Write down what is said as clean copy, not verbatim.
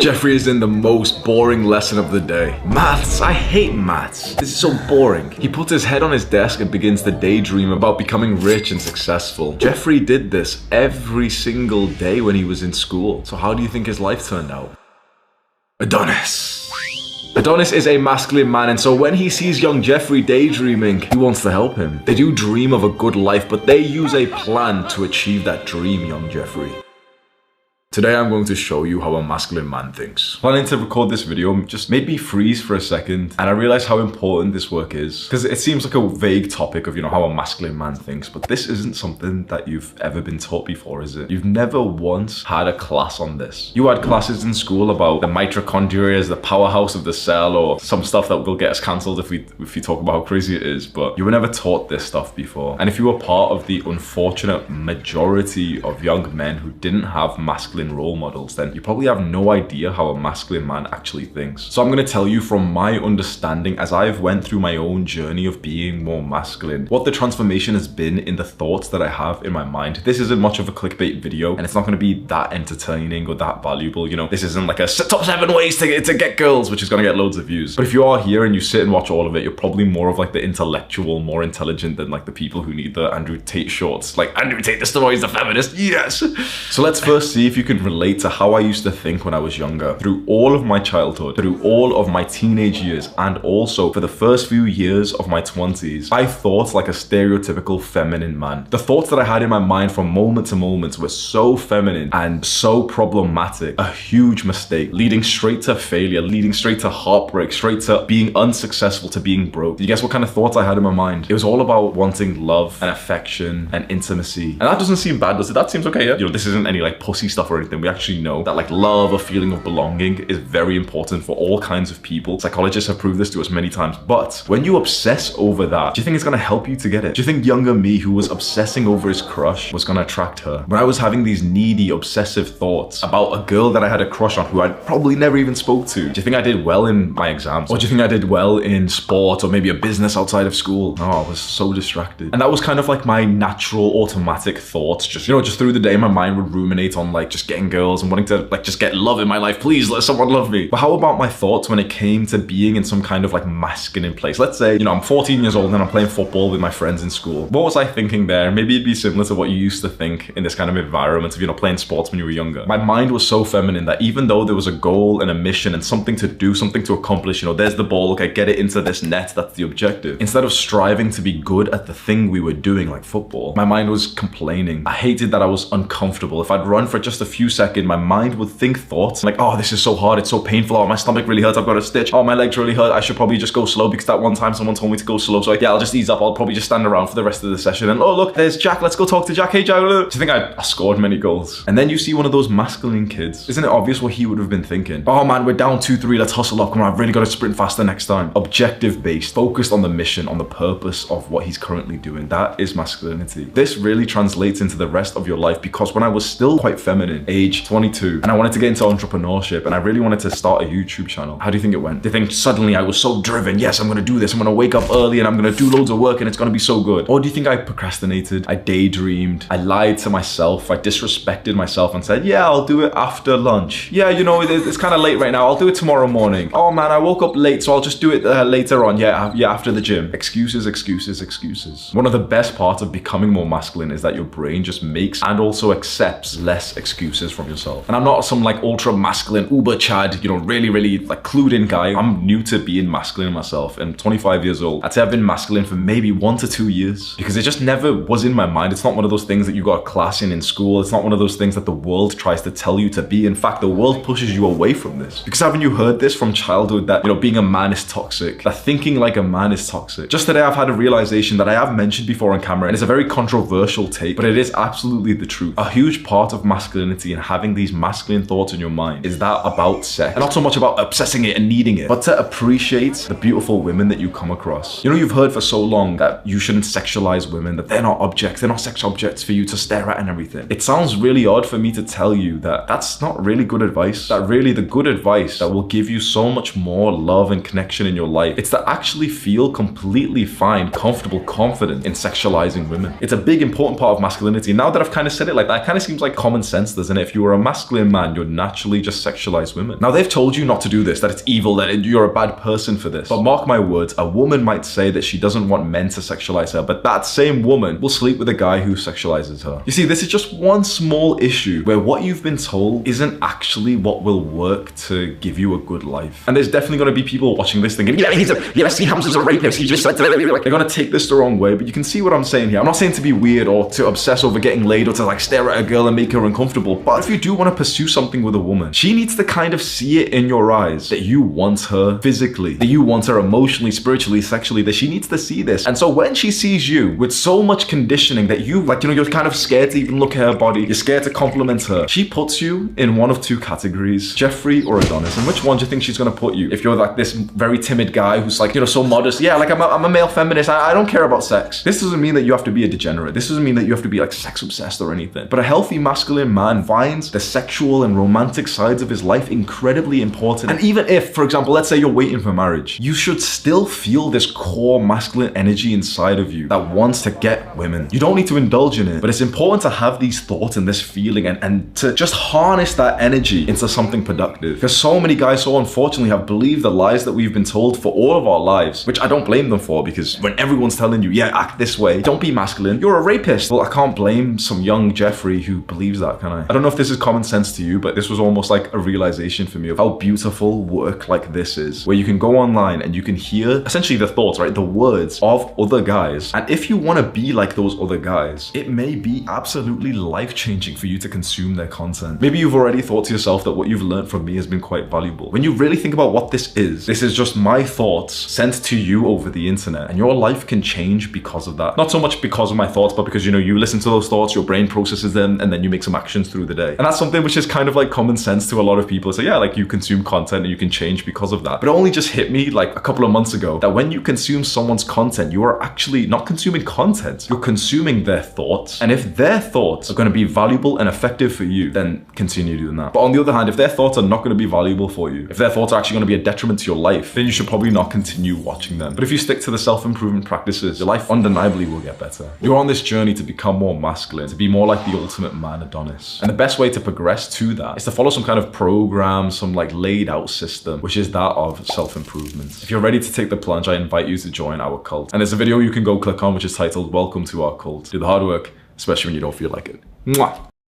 Jeffrey is in the most boring lesson of the day. Maths. I hate maths. This is so boring. He puts his head on his desk and begins to daydream about becoming rich and successful. Jeffrey did this every single day when he was in school. So how do you think his life turned out? Adonis. Adonis is a masculine man, and so when he sees young Jeffrey daydreaming, he wants to help him. They do dream of a good life, but they use a plan to achieve that dream, young Jeffrey. Today I'm going to show you how a masculine man thinks. Planning to record this video just made me freeze for a second, and I realized how important this work is. Because it seems like a vague topic of, how a masculine man thinks, but this isn't something that you've ever been taught before, is it? You've never once had a class on this. You had classes in school about the mitochondria as the powerhouse of the cell, or some stuff that will get us cancelled if we talk about how crazy it is, but you were never taught this stuff before. And if you were part of the unfortunate majority of young men who didn't have masculine role models, then you probably have no idea how a masculine man actually thinks. So I'm going to tell you from my understanding, as I've went through my own journey of being more masculine, what the transformation has been in the thoughts that I have in my mind. This isn't much of a clickbait video, and it's not going to be that entertaining or that valuable. This isn't like a top 7 ways to get girls, which is going to get loads of views. But if you are here and you sit and watch all of it, you're probably more of like the intellectual, more intelligent than like the people who need the Andrew Tate shorts. Like, Andrew Tate, the story is the feminist, yes! So let's first see if you can relate to how I used to think when I was younger. Through all of my childhood, through all of my teenage years, and also for the first few years of my 20s, I thought like a stereotypical feminine man. The thoughts that I had in my mind from moment to moment were so feminine and so problematic. A huge mistake, leading straight to failure, leading straight to heartbreak, straight to being unsuccessful, to being broke. You guess what kind of thoughts I had in my mind? It was all about wanting love and affection and intimacy. And that doesn't seem bad, does it? That seems okay, yeah? This isn't any like pussy stuff or anything. We actually know that like love, a feeling of belonging, is very important for all kinds of people. Psychologists have proved this to us many times. But when you obsess over that, do you think it's gonna help you to get it? Do you think younger me, who was obsessing over his crush, was gonna attract her? When I was having these needy, obsessive thoughts about a girl that I had a crush on who I'd probably never even spoke to, do you think I did well in my exams? Or do you think I did well in sport or maybe a business outside of school? No, I was so distracted. And that was kind of like my natural automatic thoughts. Just through the day, my mind would ruminate on like just getting girls and wanting to like just get love in my life. Please let someone love me. But how about my thoughts when it came to being in some kind of like masculine place? Let's say, I'm 14 years old and I'm playing football with my friends in school. What was I thinking there? Maybe it'd be similar to what you used to think in this kind of environment of, playing sports when you were younger. My mind was so feminine that even though there was a goal and a mission and something to do, something to accomplish, there's the ball, okay, get it into this net, that's the objective. Instead of striving to be good at the thing we were doing, like football, my mind was complaining. I hated that I was uncomfortable. If I'd run for just a few seconds, my mind would think thoughts like, oh, this is so hard, it's so painful, oh, my stomach really hurts, I've got a stitch, oh, my legs really hurt, I should probably just go slow because that one time someone told me to go slow, so yeah, I'll just ease up, I'll probably just stand around for the rest of the session, and oh look, there's Jack, let's go talk to Jack, hey Jack. Do you think I scored many goals? And then you see one of those masculine kids. Isn't it obvious what he would have been thinking? Oh man, we're down 2-3, let's hustle up, come on, I've really got to sprint faster next time. Objective based, focused on the mission, on the purpose of what he's currently doing. That is masculinity. This really translates into the rest of your life, because when I was still quite feminine, age 22, and I wanted to get into entrepreneurship and I really wanted to start a YouTube channel, how do you think it went? Do you think suddenly I was so driven, yes, I'm gonna do this, I'm gonna wake up early and I'm gonna do loads of work and it's gonna be so good? Or do you think I procrastinated, I daydreamed, I lied to myself, I disrespected myself and said, yeah, I'll do it after lunch. Yeah, it's kind of late right now, I'll do it tomorrow morning. Oh man, I woke up late, so I'll just do it later on, yeah, after the gym. Excuses, excuses, excuses. One of the best parts of becoming more masculine is that your brain just makes and also accepts less excuses from yourself. And I'm not some like ultra masculine, uber chad, really like clued in guy. I'm new to being masculine myself, and 25 years old. I'd say I've been masculine for maybe 1 to 2 years, because it just never was in my mind. It's not one of those things that you got a class in school. It's not one of those things that the world tries to tell you to be. In fact, the world pushes you away from this. Because haven't you heard this from childhood that, being a man is toxic, that thinking like a man is toxic? Just today, I've had a realization that I have mentioned before on camera, and it's a very controversial take, but it is absolutely the truth. A huge part of masculinity and having these masculine thoughts in your mind is that about sex. And not so much about obsessing it and needing it, but to appreciate the beautiful women that you come across. You've heard for so long that you shouldn't sexualize women, that they're not objects, they're not sex objects for you to stare at and everything. It sounds really odd for me to tell you that that's not really good advice. That really the good advice that will give you so much more love and connection in your life, it's to actually feel completely fine, comfortable, confident in sexualizing women. It's a big important part of masculinity. Now that I've kind of said it like that, it kind of seems like common sense, doesn't and if you were a masculine man, you'd naturally just sexualize women. Now, they've told you not to do this, that it's evil, that you're a bad person for this. But mark my words, a woman might say that she doesn't want men to sexualize her, but that same woman will sleep with a guy who sexualizes her. You see, this is just one small issue where what you've been told isn't actually what will work to give you a good life. And there's definitely going to be people watching this thinking, yeah, he comes as a rapist, he just said they're going to take this the wrong way, but you can see what I'm saying here. I'm not saying to be weird or to obsess over getting laid or to like stare at a girl and make her uncomfortable, but if you do want to pursue something with a woman, she needs to kind of see it in your eyes that you want her physically, that you want her emotionally, spiritually, sexually, that she needs to see this. And so when she sees you with so much conditioning that you like, you're kind of scared to even look at her body, you're scared to compliment her, she puts you in one of two categories, Jeffrey or Adonis. And which one do you think she's going to put you? If you're like this very timid guy who's like, so modest, yeah, like I'm a male feminist, I don't care about sex. This doesn't mean that you have to be a degenerate. This doesn't mean that you have to be like sex obsessed or anything. But a healthy masculine man finds the sexual and romantic sides of his life incredibly important. And even if, for example, let's say you're waiting for marriage, you should still feel this core masculine energy inside of you that wants to get women. You don't need to indulge in it, but it's important to have these thoughts and this feeling and to just harness that energy into something productive. Because so many guys, so unfortunately, have believed the lies that we've been told for all of our lives, which I don't blame them for, because when everyone's telling you, yeah, act this way, don't be masculine, you're a rapist. Well, I can't blame some young Jeffrey who believes that, can I? I don't know if this is common sense to you, but this was almost like a realization for me of how beautiful work like this is, where you can go online and you can hear essentially the thoughts, right? The words of other guys. And if you want to be like those other guys, it may be absolutely life-changing for you to consume their content. Maybe you've already thought to yourself that what you've learned from me has been quite valuable. When you really think about what this is just my thoughts sent to you over the internet, and your life can change because of that. Not so much because of my thoughts, but because, you listen to those thoughts, your brain processes them, and then you make some actions through the day. And that's something which is kind of like common sense to a lot of people. So yeah, like you consume content and you can change because of that. But it only just hit me like a couple of months ago that when you consume someone's content, you are actually not consuming content, you're consuming their thoughts. And if their thoughts are going to be valuable and effective for you, then continue doing that. But on the other hand, if their thoughts are not going to be valuable for you, if their thoughts are actually going to be a detriment to your life, then you should probably not continue watching them. But if you stick to the self-improvement practices, your life undeniably will get better. You're on this journey to become more masculine, to be more like the ultimate man, Adonis. And the best way to progress to that is to follow some kind of program, some like laid out system, which is that of self-improvement. If you're ready to take the plunge, I invite you to join our cult. And there's a video you can go click on, which is titled, "Welcome to our cult." Do the hard work, especially when you don't feel like it. Mwah.